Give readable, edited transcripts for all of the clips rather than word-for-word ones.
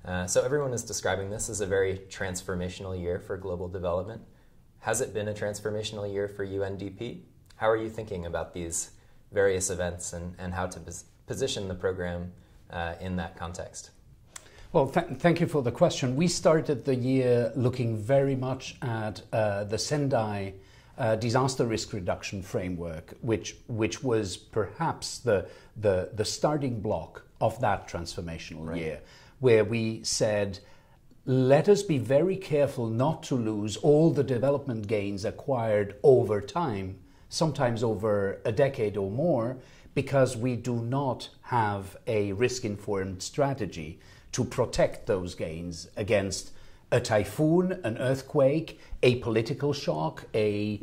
So everyone is describing this as a very transformational year for global development. Has it been a transformational year for UNDP? How are you thinking about these various events and how to position the program in that context? Well, thank you for the question. We started the year looking very much at the Sendai disaster risk reduction framework, which was perhaps the starting block of that transformational year, where we said, let us be very careful not to lose all the development gains acquired over time, sometimes over a decade or more, because we do not have a risk-informed strategy to protect those gains against a typhoon, an earthquake, a political shock, a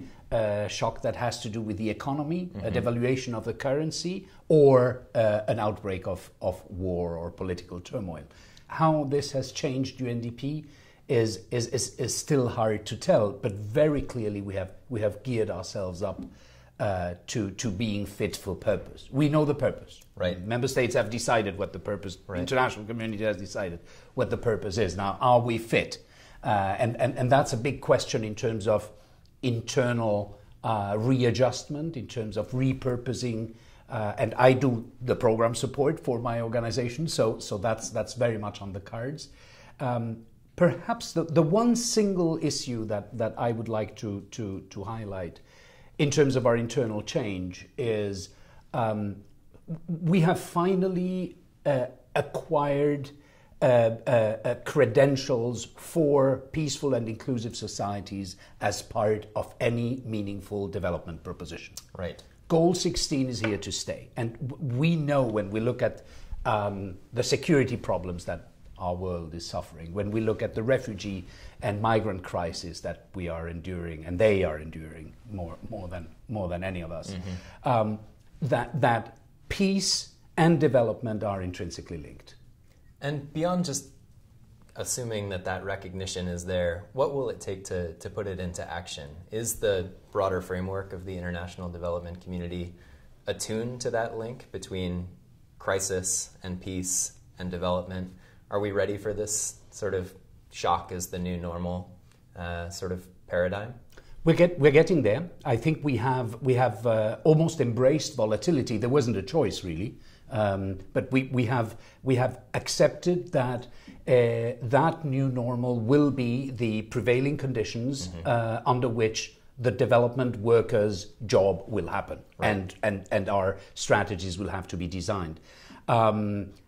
shock that has to do with the economy, a devaluation of the currency, or an outbreak of war or political turmoil. How this has changed UNDP is still hard to tell, but very clearly we have geared ourselves up to being fit for purpose. We know the purpose. Right. Member states have decided what the purpose, international community has decided what the purpose is. Now, are we fit? And that's a big question in terms of internal readjustment, in terms of repurposing. And I do the program support for my organization, so that's very much on the cards. Perhaps the one single issue that I would like to highlight in terms of our internal change is we have finally acquired credentials for peaceful and inclusive societies as part of any meaningful development proposition. Right. Goal 16 is here to stay. And we know when we look at the security problems that our world is suffering, when we look at the refugee and migrant crisis that we are enduring, and they are enduring more than any of us, that peace and development are intrinsically linked. And beyond just assuming that recognition is there, what will it take to put it into action? Is the broader framework of the international development community attuned to that link between crisis and peace and development? Are we ready for this sort of shock as the new normal sort of paradigm? We're getting there. I think we have almost embraced volatility. There wasn't a choice really, but we have accepted that that new normal will be the prevailing conditions under which the development workers' job will happen, and our strategies will have to be designed.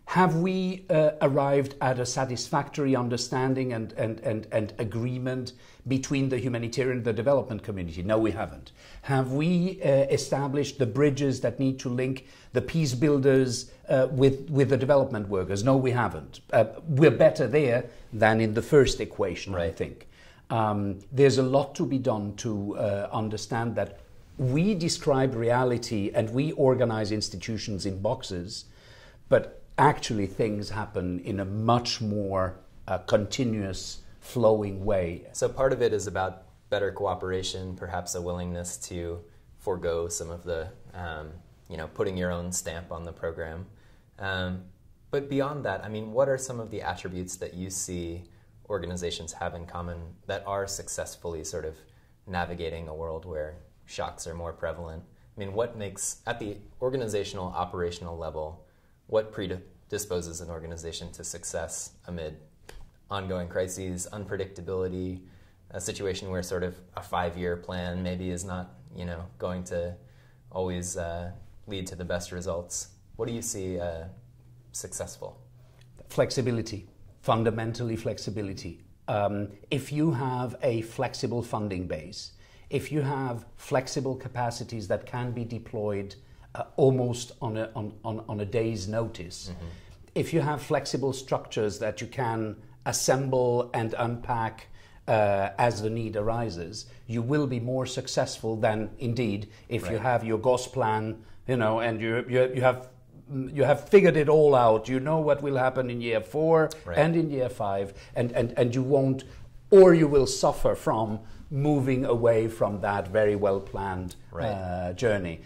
Have we arrived at a satisfactory understanding and agreement between the humanitarian and the development community? No, we haven't. Have we established the bridges that need to link the peace builders with the development workers? No, we haven't. We're better there than in the first equation, I think. There's a lot to be done to understand that we describe reality and we organize institutions in boxes, but actually things happen in a much more continuous, flowing way. So part of it is about better cooperation, perhaps a willingness to forego some of the, putting your own stamp on the program. But beyond that, I mean, what are some of the attributes that you see organizations have in common that are successfully sort of navigating a world where shocks are more prevalent? I mean, what makes, at the organizational, operational level, what predisposes an organization to success amid ongoing crises, unpredictability, a situation where sort of a 5-year plan maybe is not, going to always lead to the best results? What do you see successful? Flexibility, fundamentally flexibility. If you have a flexible funding base, if you have flexible capacities that can be deployed almost on a day's notice, if you have flexible structures that you can assemble and unpack as the need arises, you will be more successful than indeed if you have your GOS plan, and you have figured it all out. You know what will happen in year 4 and in year 5, and you won't, or you will suffer from moving away from that very well planned journey.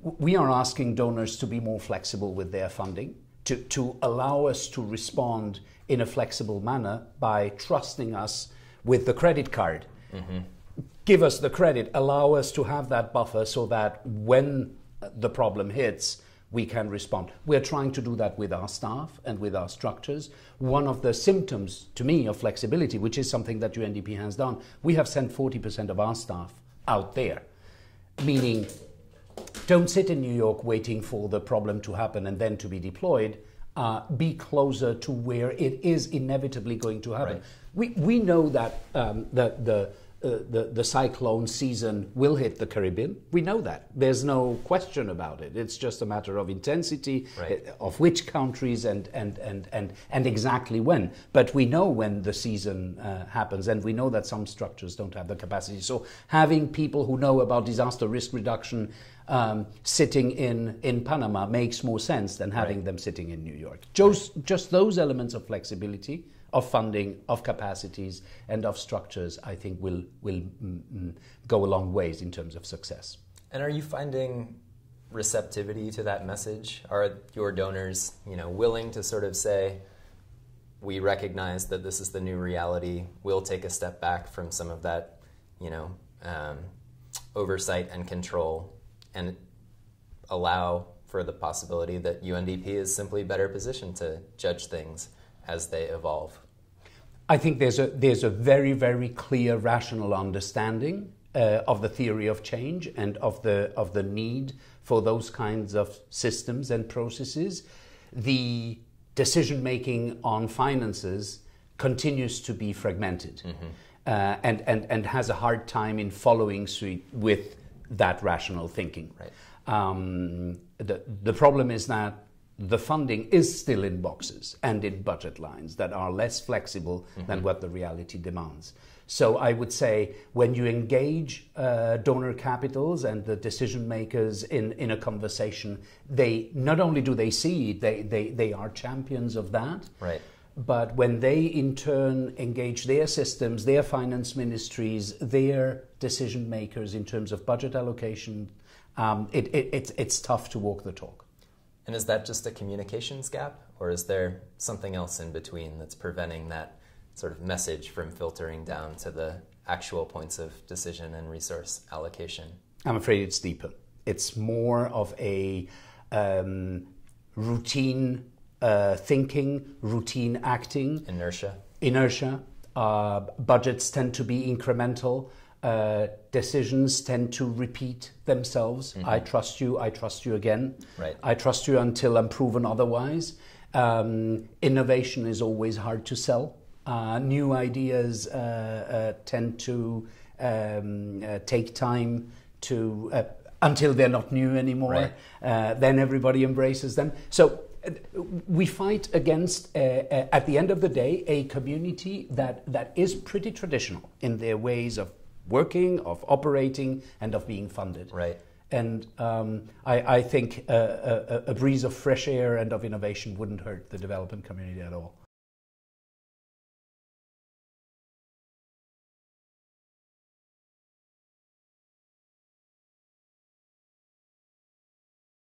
We are asking donors to be more flexible with their funding, to allow us to respond in a flexible manner by trusting us with the credit card. Mm-hmm. Give us the credit, allow us to have that buffer so that when the problem hits, we can respond. We're trying to do that with our staff and with our structures. One of the symptoms, to me, of flexibility, which is something that UNDP has done, we have sent 40% of our staff out there, meaning don't sit in New York waiting for the problem to happen and then to be deployed. Be closer to where it is inevitably going to happen. Right. We know that the cyclone season will hit the Caribbean. We know that. There's no question about it. It's just a matter of intensity, right, of which countries and exactly when. But we know when the season happens, and we know that some structures don't have the capacity. So having people who know about disaster risk reduction sitting in Panama makes more sense than having them sitting in New York. Just those elements of flexibility, of funding, of capacities, and of structures, I think will go a long ways in terms of success. And are you finding receptivity to that message? Are your donors, willing to sort of say, we recognize that this is the new reality, we'll take a step back from some of that, oversight and control, and allow for the possibility that UNDP is simply better positioned to judge things as they evolve? I think there's a very, very clear rational understanding of the theory of change and of the need for those kinds of systems and processes. The decision making on finances continues to be fragmented, mm-hmm. And has a hard time in following suit with that rational thinking. Right. The problem is that the funding is still in boxes and in budget lines that are less flexible mm-hmm. than what the reality demands. So I would say when you engage donor capitals and the decision makers in a conversation, they not only do they see it, they are champions of that. Right. But when they in turn engage their systems, their finance ministries, their decision makers in terms of budget allocation, it's tough to walk the talk. And is that just a communications gap, or is there something else in between that's preventing that sort of message from filtering down to the actual points of decision and resource allocation? I'm afraid it's deeper. It's more of a routine thinking, routine acting. Inertia. Budgets tend to be incremental. Decisions tend to repeat themselves. Mm-hmm. I trust you again. Right. I trust you until I'm proven otherwise. Innovation is always hard to sell. New ideas tend to take time to until they're not new anymore. Right. Then everybody embraces them. So we fight against, at the end of the day, a community that is pretty traditional in their ways of working, of operating, and of being funded. Right. And I think a breeze of fresh air and of innovation wouldn't hurt the development community at all.